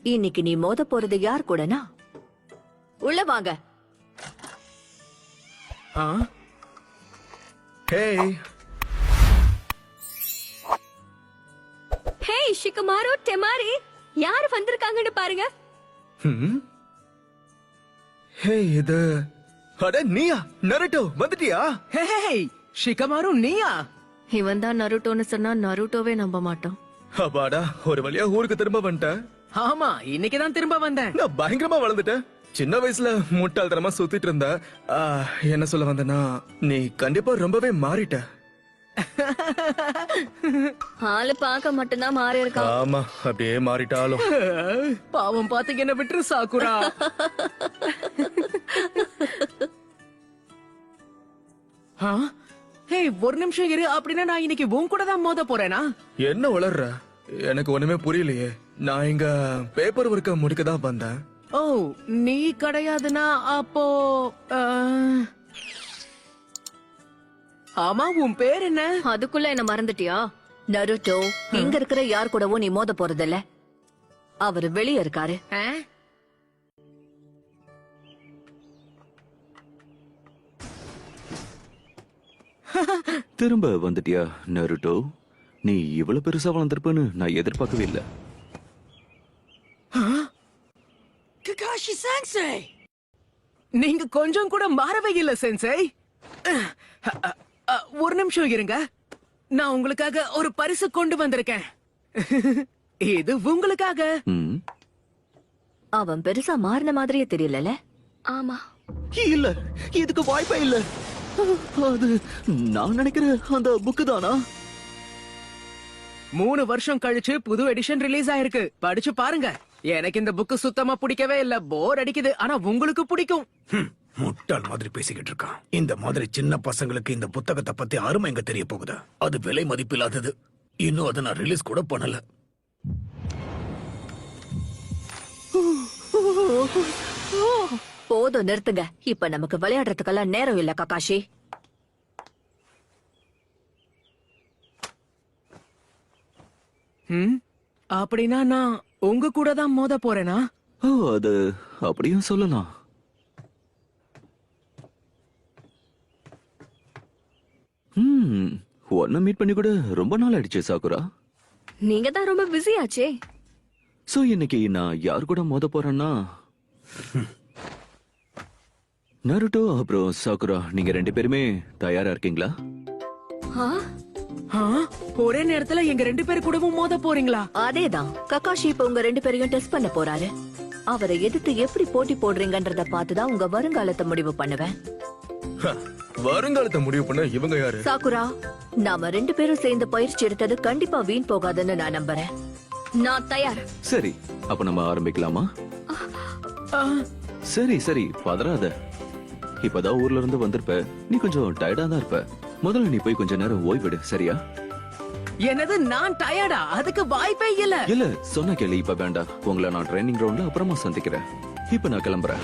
இன்னைக்கு நீ மோத போறது யார் கூடனா? உள்ள வாங்க. ஹே ஷிகமாரு, டெமாரி, யார் வந்திருக்காங்கன்னு பாருங்க. ஹே இது அட நீயா? நருட்டோ வந்துட்டியா? ஹே ஷிகமாரு, நீயா? இவன் தான் நருட்டோன்னு சொன்னா நருட்டோவே நம்ப மாட்டான். அப்பாடா, ஒரு வழியா ஊருக்கு திரும்ப வந்துட்டேன். ஆமா, இன்னைக்குதான் திரும்ப வந்தேன். நான் பயங்கரமா வளர்ந்துட்டேன். சின்ன வயசுல முட்டாள்தனமா சுத்திட்டு இருந்த. என்ன சொல்ல வந்தனா, நீ கண்டிப்பா ரொம்பவே மாறிட்ட. ஆளு பார்க்க மட்டும்தான் மாறி இருக்கான். ஆமா, அப்படியே மாறிட்டாலும். பாவம் பாத்துக்கு என்ன விட்டுரு சாக்குரா. ஹே, ஒரு நிமிஷம் இரு. அப்படின்னா நான் இன்னைக்கு உன் கூட தான் மோத போறேனா? என்ன வளர்ற? எனக்கு ஒண்ணுமே புரியலையே. நான் இங்க பேப்பர் ஒர்க்க முடிக்க தான் வந்தேன். ஓ, நீ கிடையாதுன்னா அப்போ ஆமா, உன் பேர் என்ன? அதுக்குள்ள என்ன மறந்துட்டியா? நருட்டோ, இங்க இருக்கிற யார் கூடவும் நீ மோத போறதில்ல. அவரு வெளியே இருக்காரு. திரும்ப வந்துட்டியா நருட்டோ? நீ இவ்வளவு பெருசா வளர்ந்திருப்பன்னு நான் எதிர்பார்க்கவே இல்ல. ககாஷி சென்சே, நீங்க கொஞ்சம் கூட மாறவே இல்ல சென்சே. ஒரு நிமிஷம் இருங்க, நான் உங்களுக்காக ஒரு பரிசு கொண்டு வந்திருக்கேன். இது உங்களுக்காக. அவன் பெருசா மாறின மாதிரியே தெரியல. ஆமா, இல்ல, இதுக்கு வாய்ப்பே இல்ல. அது நான் நினைக்கிற அந்த புக்கு தானா? 3 வருஷம் கழிச்சு புது எடிஷன் ரிலீஸ் ஆயிருக்கு. படிச்சு பாருங்க. எனக்கு இந்த புக்கு சுத்தமா பிடிக்கவே இல்ல, போர் அடிக்குது. ஆனா உங்களுக்கு பிடிக்கும். முட்டாள் மாதிரி பேசிக்கிட்டு இருக்கான். இந்த மாதிரி சின்ன பசங்களுக்கு இந்த புத்தகத்தை பத்தி அருமை எங்க தெரிய போகுது? அது விலை மதிப்பில்லாதது. இன்னும் அதை நான் ரிலீஸ் கூட பண்ணல. போதும், நிறுத்துங்க. இப்ப நமக்கு விளையாடுறதுக்கெல்லாம் நேரம் இல்ல ககாஷி. அப்படின்னா நான் உங்க கூட தான் மோத போறேனா? ஓ, அது அப்படியும் சொல்லலாம். ஒன்ன மீட் பண்ணி கூட ரொம்ப நாள் ஆயிடுச்சு சாக்குரா. நீங்க தான் ரொம்ப பிஸி ஆச்சே. சோ இன்னைக்கு நான் யார் கூட மோத போறேன்னா, நருட்டோ அப்புறம் சாக்குரா, நீங்க 2 பேருமே தயாரா இருக்கீங்களா? ஒரே நேரத்துல எங்க 2 பேரு கூடவும் மோத போறீங்களா? அதேதான். ககாஷி இப்ப உங்க 2 பேரையும் டெஸ்ட் பண்ண போறாரு. அவரை எதிர்த்து எப்படி போட்டி போடுறீங்கன்றத பார்த்துதான் உங்க வருங்காலத்தை முடிவு பண்ணுவேன். வருங்காலத்தை முடிவு பண்ண இவங்க யாரு? சாக்குரா, நாம 2 பேரும் சேர்ந்து பயிற்சி எடுத்தது கண்டிப்பா வீண் போகாதுன்னு நான் நம்புறேன். நான் தயார். சரி, அப்ப நம்ம ஆரம்பிக்கலாமா? சரி சரி, பதறாத. இப்பதான் ஊர்ல இருந்து வந்திருப்ப, நீ கொஞ்சம் டயர்டா தான் இருப்ப. முதல்ல நீ போய் கொஞ்ச நேரம் ஓய்விடு, சரியா? என்னது, நான் டயர்டா? அதுக்கு வாய்ப்பே இல்ல. இல்ல, சொன்ன கேள்வி இப்ப வேண்டாம். உங்களை நான் ட்ரைனிங் கிரவுண்ட்ல அப்புறமா சந்திக்கிறேன். இப்ப நான் கிளம்புறேன்.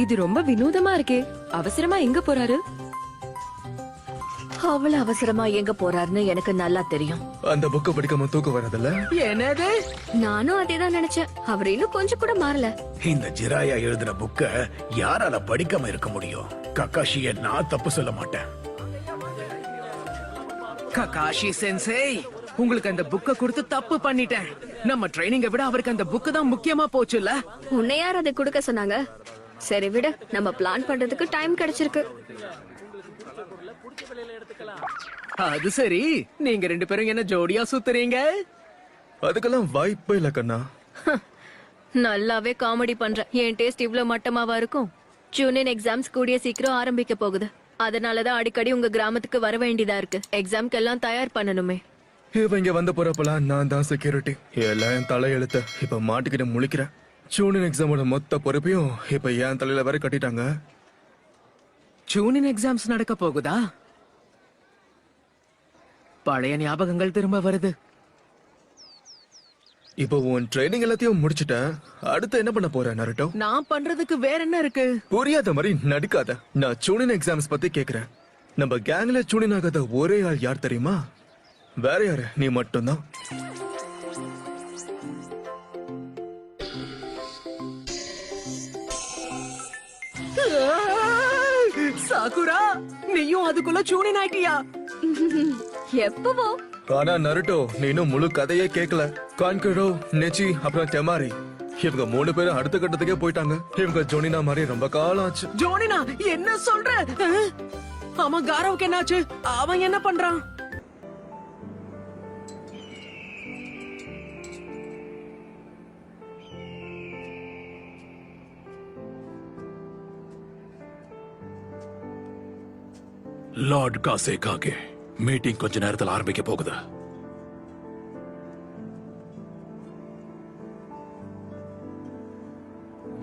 இது ரொம்ப வினோதமா இருக்கே. அவசரமா எங்க போறாரு? அவ்வளவு அவசரமா எங்க போறாருன்னு எனக்கு நல்லா தெரியும். அந்த புக்க படிக்காம தூக்கம் வரதில்ல. என்னது? நானும் அதேதான் நினைச்சேன். அவர் இன்னும் கொஞ்சம் கூட மாறல. இந்த ஜிராயா எழுதின புக்க யாரால படிக்காம இருக்க முடியும்? ககாஷிய நான் தப்பு சொல்ல மாட்டேன். ககாஷி சென்சே, உங்களுக்கு அந்த புக்க கொடுத்து தப்பு பண்ணிட்டேன். நம்ம ட்ரைனிங்கை விட அவருக்கு அந்த புக்கு தான் முக்கியமா போச்சுல்ல? உன்னை யார் அதை கொடுக்க சொன்னாங்க? சரி விடு, நம்ம பிளான் பண்றதுக்கு டைம் கிடைச்சிருக்கு. அது சரி, நீங்க 2 பேரும் என்ன ஜோடியா சுத்துறீங்க? அதுக்கெல்லாம் வாய்ப்பே இல்ல கண்ணா. நல்லாவே காமெடி பண்ற. என் டேஸ்ட் இவ்ளோ மட்டமாவா இருக்கும்? ஜூனியர் எக்ஸாம்ஸ் கூடிய சீக்கிரம் ஆரம்பிக்க போகுது. அதனாலதான் அடிக்கடி உங்க கிராமத்துக்கு வர வேண்டியதா இருக்கு. எக்ஸாம்க்கு எல்லாம் தயார் பண்ணணுமே. இவ இங்க வந்த போறப்பெல்லாம் நான் தான் செக்யூரிட்டி. எல்லாம் என் தலையெழுத்து. இப்ப மாட்டிக்கிட்டு முழிக்கிறேன். ஜூனியர் எக்ஸாமோட மொத்த பொறுப்பையும் இப்ப என் தலையில வர கட்டிட்டாங்க. ஜூனியர் எக்ஸாம்ஸ் நடக்க போகுதா? பழைய ஞாபகங்கள் திரும்ப வருது. இப்போ உன் ட்ரைனிங் எல்லாத்தையும் முடிச்சிட்ட. அடுத்து என்ன பண்ண போற நருட்டோ? நான் பண்றதுக்கு வேற என்ன இருக்கு? புரியாத மாதிரி நடிக்காத. நான் ஜூனியர் எக்ஸாம்ஸ் பத்தி கேக்குறேன். நம்ம கேங்ல ஜூனியர் ஆகாத ஒரே ஆள் யார் தெரியுமா? வேற யாரு? நீ மட்டும்தான். சகுரா நீயும் அதுக்குள்ள சூனின் ஆயிட்டியா? எப்பவோ ஆனா நருட்டோ நீ இன்னும் முழு கதையே கேட்கல. கான்கரோ, நெச்சி, அப்புறம் டெமாரி இவங்க 3 பேரும் அடுத்த கட்டத்துக்கே போயிட்டாங்க. இவங்க ஜோனினா மாதிரி ரொம்ப காலம் ஆச்சு. ஜோனினா என்ன சொல்ற? ஆமா, காராவுக்கு என்னாச்சு? அவன் என்ன பண்றான்? லார்ட் காசேகாகே, மீட்டிங் கொஞ்ச நேரத்தில் ஆரம்பிக்க போகுது.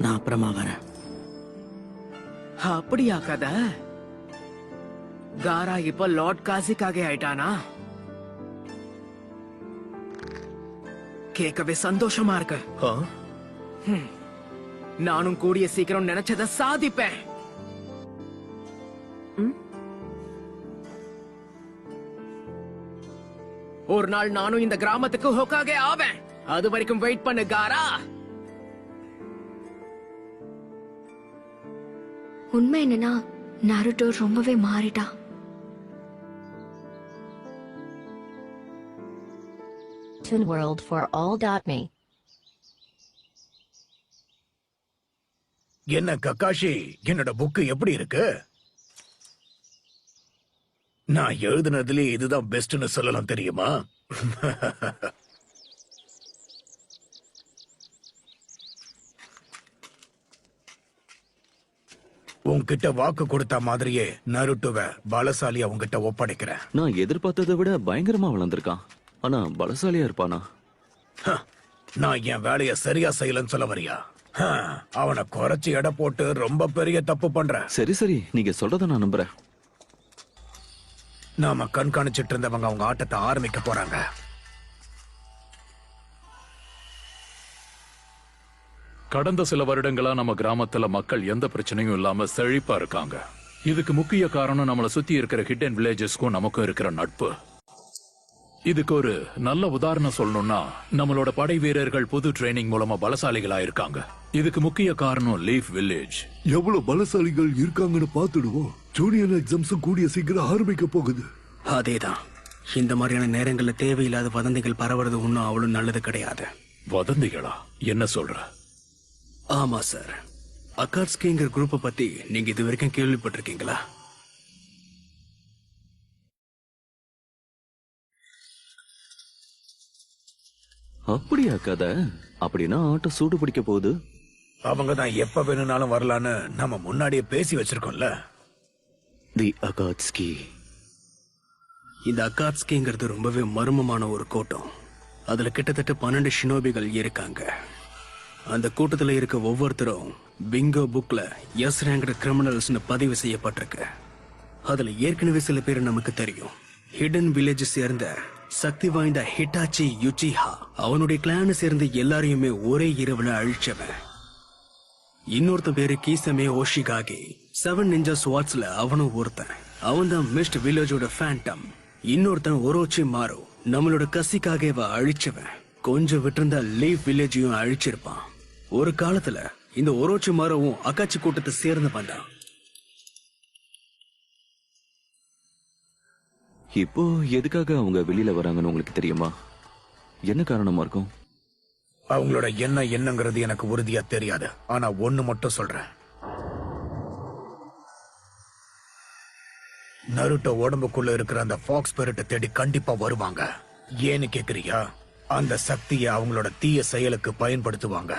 நான் அப்புறமா வரேன். அப்படியா கதை? காரா இப்ப லார்ட் காசிக்காக ஆயிட்டானா? கேட்கவே சந்தோஷமா இருக்கு. ஆ? நானும் கூடிய சீக்கிரம் நினைச்சத சாதிப்பேன். ஒரு நாள் நானும் இந்த கிராமத்துக்கு ஹோக்காகே ஆவேன். அது வரைக்கும் வெயிட் பண்ணு காரா. உண்மை என்னன்னா நருட்டோ ரொம்பவே மாறிட்டான். World for all.me. என்ன கக்காஷி, என்னோட புக்கு எப்படி இருக்கு? நான் எழுதுனதுல இதுதான் பெஸ்ட்னு சொல்லலாம் தெரியுமா? உன்கிட்ட வாக்கு கொடுத்த மாதிரியே நருட்டுவ பலசாலியா உன்கிட்ட ஒப்படைக்கிறேன். நான் எதிர்பார்த்ததை விட பயங்கரமா வளர்ந்திருக்கான். ஆனா பலசாலியா இருப்பானா? ஹ, நான் என் வேலைய சரியா செய்யலன்னு சொல்ல வரியா? ஹ, அவனை குறைச்சு எடை போட்டு ரொம்ப பெரிய தப்பு பண்ற. சரி சரி, நீங்க சொல்றத நான் நம்புறேன். நாம கண்காணிச்சிட்டு இருந்தவங்க அவங்க ஆட்டத்தை ஆரம்பிக்க போறாங்க. கடந்த சில வருடங்களா நம்ம கிராமத்துல மக்கள் எந்த பிரச்சனையும் இல்லாம செழிப்பா இருக்காங்க. இதுக்கு முக்கிய காரணம் நம்மள சுத்தி இருக்கிற ஹிடன் வில்லேஜஸ்க்கும் நமக்கும் இருக்கிற நட்பு. இதுக்கு ஒரு நல்ல உதாரணம் சொல்லணும்னா, நம்மளோட படை வீரர்கள் புது ட்ரைனிங் மூலமா பலசாலிகளா இருக்காங்க. இதுக்கு முக்கிய காரணம் லீஃப் வில்லேஜ். எவ்வளவு பலசாலிகள் இருக்காங்கன்னு பாத்துடுவோம். ஜூனியர் எக்ஸாம்ஸும் கூடிய சீக்கிரம் ஆரம்பிக்க போகுது. அதேதான். இந்த மாதிரியான நேரங்கள்ல தேவையில்லாத வதந்திகள் பரவுறது ஒன்னும் அவ்வளவு நல்லது கிடையாது. வதந்திகளா? என்ன சொல்ற? ஆமா சார். அகாட்ஸ்கிங்கிற குரூப்பை பத்தி நீங்க இது வரைக்கும் கேள்விப்பட்டிருக்கீங்களா? அப்படியா கதை? அப்படின்னா ஆட்டோ சூடு பிடிக்க போகுது. அவங்க தான் எப்ப வேணும்னாலும் வரலான்னு நம்ம முன்னாடியே பேசி வச்சிருக்கோம்ல. தி அகாட்ஸ்கி. இந்த அகாட்ஸ்கிங்கிறது ரொம்பவே மர்மமான ஒரு கூட்டம். அதுல கிட்டத்தட்ட 12 ஷினோபிகள் இருக்காங்க. அந்த கூட்டத்துல இருக்க ஒவ்வொருத்தரும் பிங்கோ புக்ல எஸ் ரேங்கட் கிரிமினல்ஸ்னு பதிவு செய்யப்பட்டிருக்கு. அதுல ஏற்கனவே சில பேர் நமக்கு தெரியும். ஹிடன் வில்லேஜ் சேர்ந்த சக்தி வாய்ந்த ஹிட்டாச்சி யுச்சிஹா அவனுடைய கிளான சேர்ந்து எல்லாரையுமே ஒரே இரவுல அழிச்சவன். இன்னொருத்த பேரு கீசமே ஓஷிகாகி 7 நிஞ்சா ஸ்வாட்ஸ்ல அவனும் ஒருத்தன். அவன் தான் மிஸ்ட் வில்லேஜோட ஃபேண்டம். இன்னொருத்தன் ஒரோச்சி மாரு நம்மளோட கசிக்காகவ அழிச்சவன். கொஞ்சம் விட்டிருந்தா லீவ் வில்லேஜையும் அழிச்சிருப்பான். ஒரு காலத்துல இந்த ஒரோச்சி மாரவும் அக்காச்சி கூட்டத்தை சேர்ந்து வந்தான். இப்போ எதுக்காக அவங்க வெளியில வராங்கன்னு உங்களுக்கு தெரியுமா? என்ன காரணமா இருக்கும்? அவங்களோட என்னங்கிறது எனக்கு உறுதியா தெரியாது. ஆனா ஒண்ணு மட்டும் சொல்றேன். நருட்டோ உடம்புக்குள்ள இருக்கிற அந்த ஃபாக்ஸ் ஸ்பிரிட்டை தேடி கண்டிப்பா வருவாங்க. ஏன்னு கேக்குறியா? அந்த சக்தியை அவங்களோட தீய செயலுக்கு பயன்படுத்துவாங்க.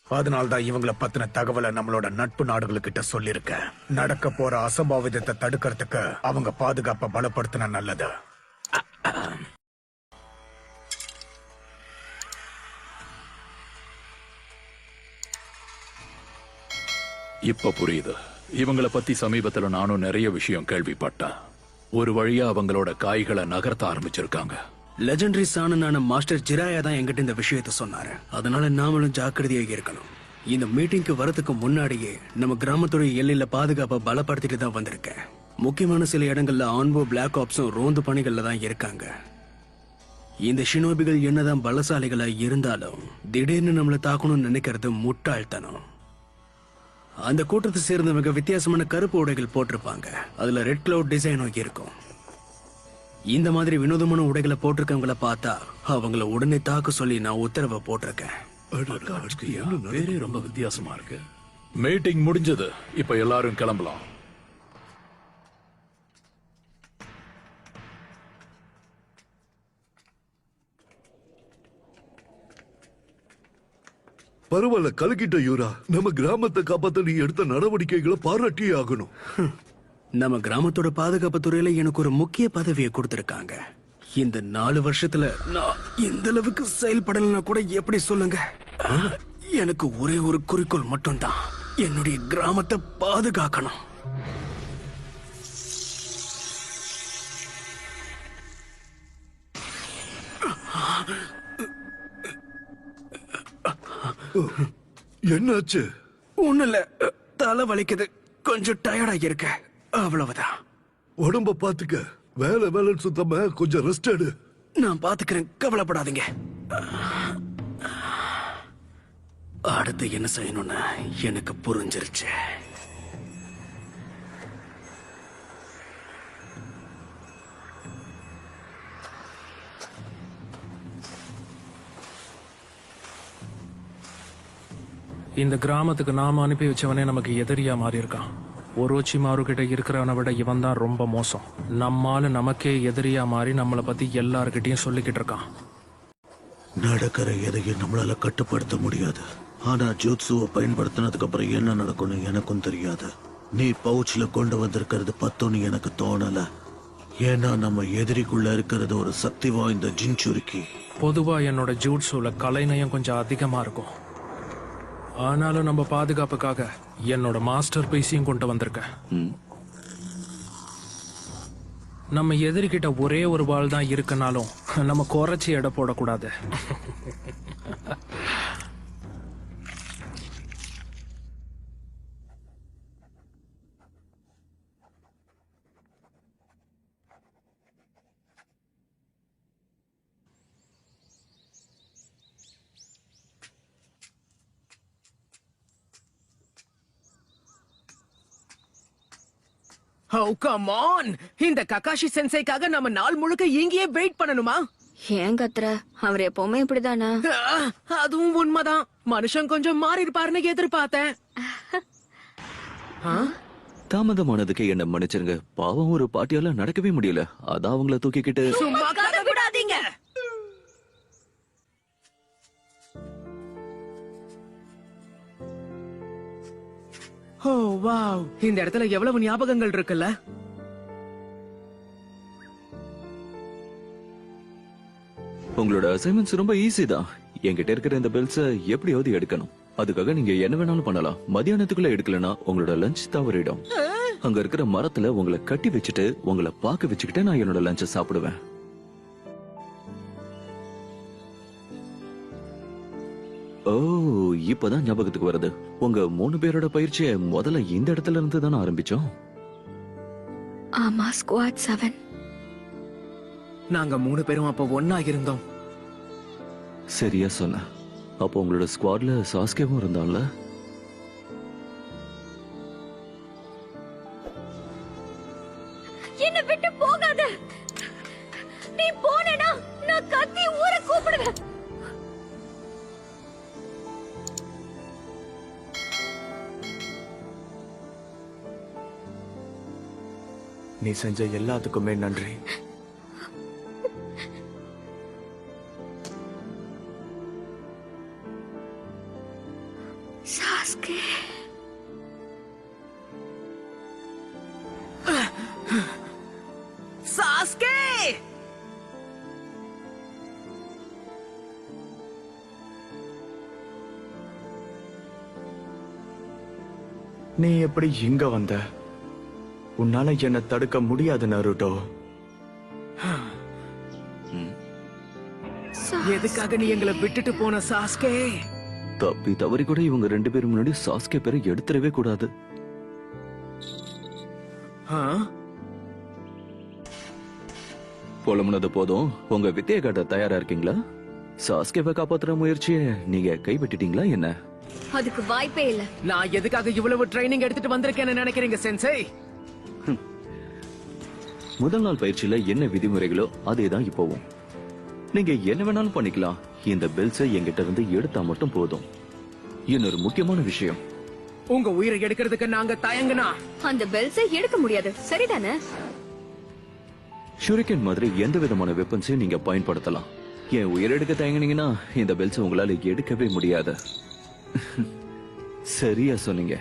அதனால்தான் இவங்கள பத்தின தகவலை நம்மளோட நட்பு நாடுகளுக்கிட்ட சொல்லிருக்கேன். நடக்க போற அசம்பாவிதத்தை தடுக்கிறதுக்கு அவங்க பாதுகாப்பை பலப்படுத்தினா நல்லது. இப்ப புரியுது. இவங்கள பத்தி சமீபத்துல நானும் நிறைய விஷயம் கேள்விப்பட்டேன். ஒரு வழியா அவங்களோட காய்களை நகர்த்த ஆரம்பிச்சிருக்காங்க. லெஜெண்டரி சாணனான மாஸ்டர் ஜிராயா தான் என்கிட்ட இந்த விஷயத்த சொன்னாரு. அதனால நாமளும் ஜாக்கிரதையாக இருக்கணும். இந்த மீட்டிங்க்கு வரதுக்கு முன்னாடியே நம்ம கிராமத்தோட எல்லையில பாதுகாப்பை பலப்படுத்திட்டு தான் வந்திருக்கேன். முக்கியமான சில இடங்கள்ல ஆன்போ பிளாக் ஆப்ஸும் ரோந்து பணிகள்ல தான் இருக்காங்க. இந்த ஷினோபிகள் என்னதான் பலசாலிகளா இருந்தாலும் திடீர்னு நம்மளை தாக்கணும்னு நினைக்கிறது முட்டாள்தனம். அந்த கூட்டத்தை சேர்ந்தவங்க வித்தியாசமான கருப்பு உடைகள் போட்டிருப்பாங்க. அதுல ரெட் கிளவுட் டிசைனும் இருக்கும். இந்த மாதிரி வினோதமான உடைகளை போட்டிருக்கவங்கள பார்த்தா அவங்கள உடனே தாக்க சொல்லி நான் உத்தரவை போட்டிருக்கேன். பேரே ரொம்ப வித்தியாசமா இருக்கு. மீட்டிங் முடிஞ்சது. இப்ப எல்லாரும் கிளம்பலாம். பரவாயில்ல, கலக்கிட்ட யூரா. நம்ம கிராமத்தை காப்பாத்த நீ எடுத்த நடவடிக்கைகளை பாராட்டியே ஆகணும். நம்ம கிராமத்தோட பாதுகாப்பு துறையில எனக்கு ஒரு முக்கிய பதவியை கொடுத்திருக்காங்க. இந்த 4 வருஷத்துல நான் இந்த அளவுக்கு செயல்படலன்னா கூட எப்படி சொல்லுங்க. எனக்கு ஒரே ஒரு குறிக்கோள் மட்டும்தான், என்னுடைய கிராமத்தை பாதுகாக்கணும். என்னாச்சு? ஒண்ணு இல்ல, தலை வலிக்குது, கொஞ்சம் டயர்டா இருக்க, அவ்வளவுதான். உடம்ப பாத்துக்க. வேலைன்னு சுத்தமா கொஞ்சம் ரெஸ்ட் எடு. நான் பாத்துக்கிறேன், கவலைப்படாதீங்க. அடுத்து என்ன செய்யணும்னு எனக்கு புரிஞ்சிருச்சு. இந்த கிராமத்துக்கு நாம அனுப்பி வச்சவனே நமக்கு எதிரியா மாறி இருக்கான். ஒரோச்சி மாறு கிட்ட இருக்கிறவனை விட இவன் தான் ரொம்ப மோசம். நம்மால நமக்கே எதிரியா மாறி நம்மளை பத்தி எல்லார்கிட்டயும் சொல்லிக்கிட்டு இருக்கான். நடக்கிற எதையும் நம்மளால கட்டுப்படுத்த முடியாது. ஆனா ஜூட்சுவை பயன்படுத்தினதுக்கு அப்புறம் என்ன நடக்கும்னு எனக்கும் தெரியாது. நீ பவுச்ல கொண்டு வந்திருக்கிறது பத்துன்னு எனக்கு தோணல. ஏன்னா நம்ம எதிரிக்குள்ள இருக்கிறது ஒரு சக்தி வாய்ந்த ஜின்சுருக்கி. பொதுவா என்னோட ஜூட்ஸுல கலைநயம் கொஞ்சம் அதிகமா இருக்கும். ஆனாலும் நம்ம பாதுகாப்புக்காக என்னோட மாஸ்டர் பீஸையும் கொண்டு வந்திருக்கேன். நம்ம எதிரிகிட்ட ஒரே ஒரு வாள் தான் இருக்குனாலும் நம்ம குறைச்சி எடை போடக்கூடாது. Oh, come on! இந்த ககாஷி சென்சைக்காக நம்ம நாள் முழுக்க இங்கேயே வெயிட் பண்ணணுமா? ஏன் கத்துற? அவர் எப்பவுமே இப்படிதானா? அதுவும் உண்மைதான். மனுஷன் கொஞ்சம் மாறி இருப்பாருன்னு எதிர்பார்த்தேன். தாமதமானதுக்கு என்ன மன்னிச்சிருங்க. பாவம், ஒரு பாட்டியால நடக்கவே முடியல. அதான் அவங்கள தூக்கிக்கிட்டு. சும்மா கதை விடாதீங்க. ஓ வாவ், இந்த இடத்துல எவ்வளவு ஞாபகங்கள் இருக்குல்ல. உங்களோட அசைன்மெண்ட்ஸ் ரொம்ப ஈஸி தான். என்கிட்ட இருக்கிற இந்த பெல்ஸ எப்படியாவது எடுக்கணும். அதுக்காக நீங்க என்ன வேணாலும் பண்ணலாம். மத்தியானத்துக்குள்ள எடுக்கலனா உங்களோட லஞ்ச் தவறிடும். அங்க இருக்கிற மரத்துல உங்களை கட்டி வச்சுட்டு உங்களை பாக்க வச்சுக்கிட்டு நான் என்னோட லஞ்ச சாப்பிடுவேன். ஓ, இப்பதான் ஞாபகத்துக்கு வருது. உங்க 3 பேரோட பயிற்சியை முதல்ல இந்த இடத்துல இருந்து தானே ஆரம்பிச்சோம்? ஆமா, ஸ்குவாட் 7. நாங்க 3 பேரும் அப்ப ஒன்னா இருந்தோம். சரியா சொன்ன. அப்போ உங்களோட ஸ்குவாட்ல சாஸ்கேவும் இருந்தான்ல? என்ன விட்டு போகாத. நீ போனேனா நான் கத்தி ஊரை கூப்பிடுவேன். நீ செஞ்ச எல்லாத்துக்குமே நன்றி. Sasuke, Sasuke! நீ எப்படி இங்க வந்த? உன்னால என்ன தடுக்க முடியாது நருட்டோ. எதுக்காக நீ எங்களை விட்டுட்டு போன சாஸ்கே? தப்பி தவறி கூட இவங்க 2 பேரும் முன்னாடி சாஸ்கே பேரை எடுத்துடவே கூடாது. புலமுனது போதும். உங்க வித்தையை காட்ட தயாரா இருக்கீங்களா? சாஸ்கேவை காப்பாத்துற முயற்சியை நீங்க கைவிட்டுட்டீங்களா என்ன? அதுக்கு வாய்ப்பே இல்ல. நான் எதுக்காக இவ்வளவு ட்ரைனிங் எடுத்துட்டு வந்திருக்கேன்னு நினைக்கிறீங்க சென்சை? முதல் நாள் பயிற்சியில என்ன விதிமுறைகளோ அதேதான் இப்போவும். நீங்க என்ன வேணாலும் பண்ணிக்கலாம். இந்த பெல்ஸை என்கிட்ட இருந்து எடுத்தா மட்டும் போதும். இன்னொரு முக்கியமான விஷயம், உங்க உயிரை எடுக்கிறதுக்கு நாங்க தயங்குனா அந்த பெல்ஸை எடுக்க முடியாது, சரிதானே? ஷூரிகன் மாதிரி எந்த விதமான வெப்பன்ஸையும் நீங்க பயன்படுத்தலாம். என் உயிர் எடுக்க தயங்குனீங்கன்னா இந்த பெல்ஸை உங்களால எடுக்கவே முடியாது. சரியா சொன்னீங்க.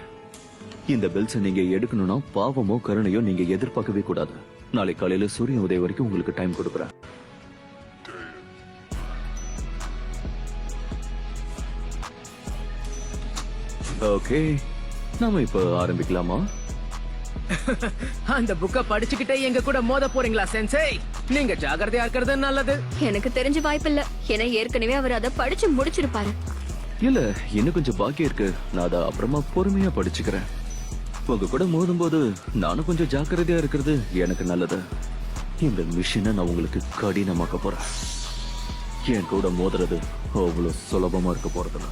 இந்த பெல்ஸை நீங்க எடுக்கணும்னா பாவமோ கருணையோ நீங்க எதிர்பார்க்கவே கூடாது. நாளை காலையில சூரியன் உதயம் வரைக்கும் உங்களுக்கு டைம் கொடுக்குறேன். ஓகே, நாம இப்ப ஆரம்பிக்கலாமா? அந்த புக்க படிச்சுக்கிட்டே எங்க கூட மோத போறீங்களா சென்சை? நீங்க ஜாகிரதையா இருக்கிறது நல்லது. எனக்கு தெரிஞ்ச வாய்ப்பில்ல. ஏன்னா ஏற்கனவே அவர் அதை படிச்சு முடிச்சிருப்பாரு. இல்ல, இன்னும் கொஞ்சம் பாக்கி இருக்கு. நான் அதை அப்புறமா பொறுமையா படிச்சுக்கிறேன். உங்க கூட மோதும் போது நானும் கொஞ்சம் ஜாக்கிரதையா இருக்கிறது எனக்கு நல்லது. இந்த மிஷினை நான் உங்களுக்கு கடினமாக்க போறேன். என் கூட மோதுறது அவ்வளவு சுலபமா இருக்க போறதில்ல.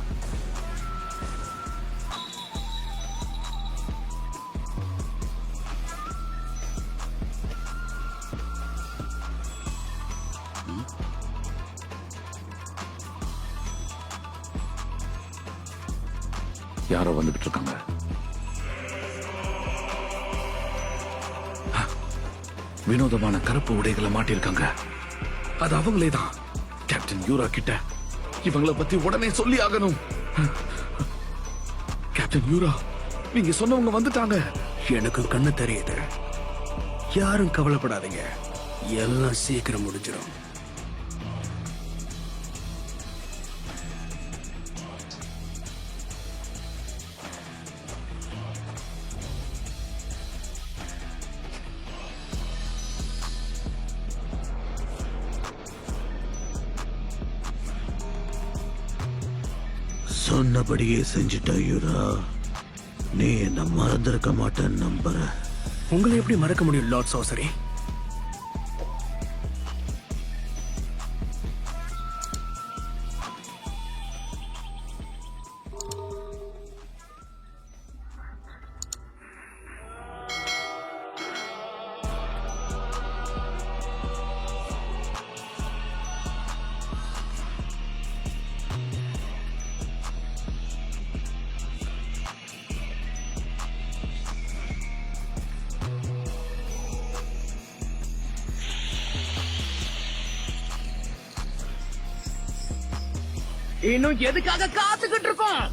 யாரோ வந்துகிட்டு இருக்காங்க. வினோதமான கருப்பு உடைகளை மாட்டிருக்காங்க. அது அவங்களே தான். கேப்டன் யூரா கிட்ட இவங்கள பத்தி உடனே சொல்லி ஆகணும். கேப்டன் யூரா, நீங்க சொன்னவங்க வந்துட்டாங்க. எனக்கு கண்ணு தெரியுது. யாரும் கவலைப்படாதீங்க, எல்லாம் சீக்கிரம் முடிஞ்சிடும். சொன்னபடியே செஞ்சுட்ட யூரா. நீ என்ன மறந்திருக்க மாட்டேன்னு நம்புற. உங்களை எப்படி மறக்க முடியும் லார்ட் சோசரி? இன்னும் எதுக்காக காத்துக்கிட்டு இருக்கோம்?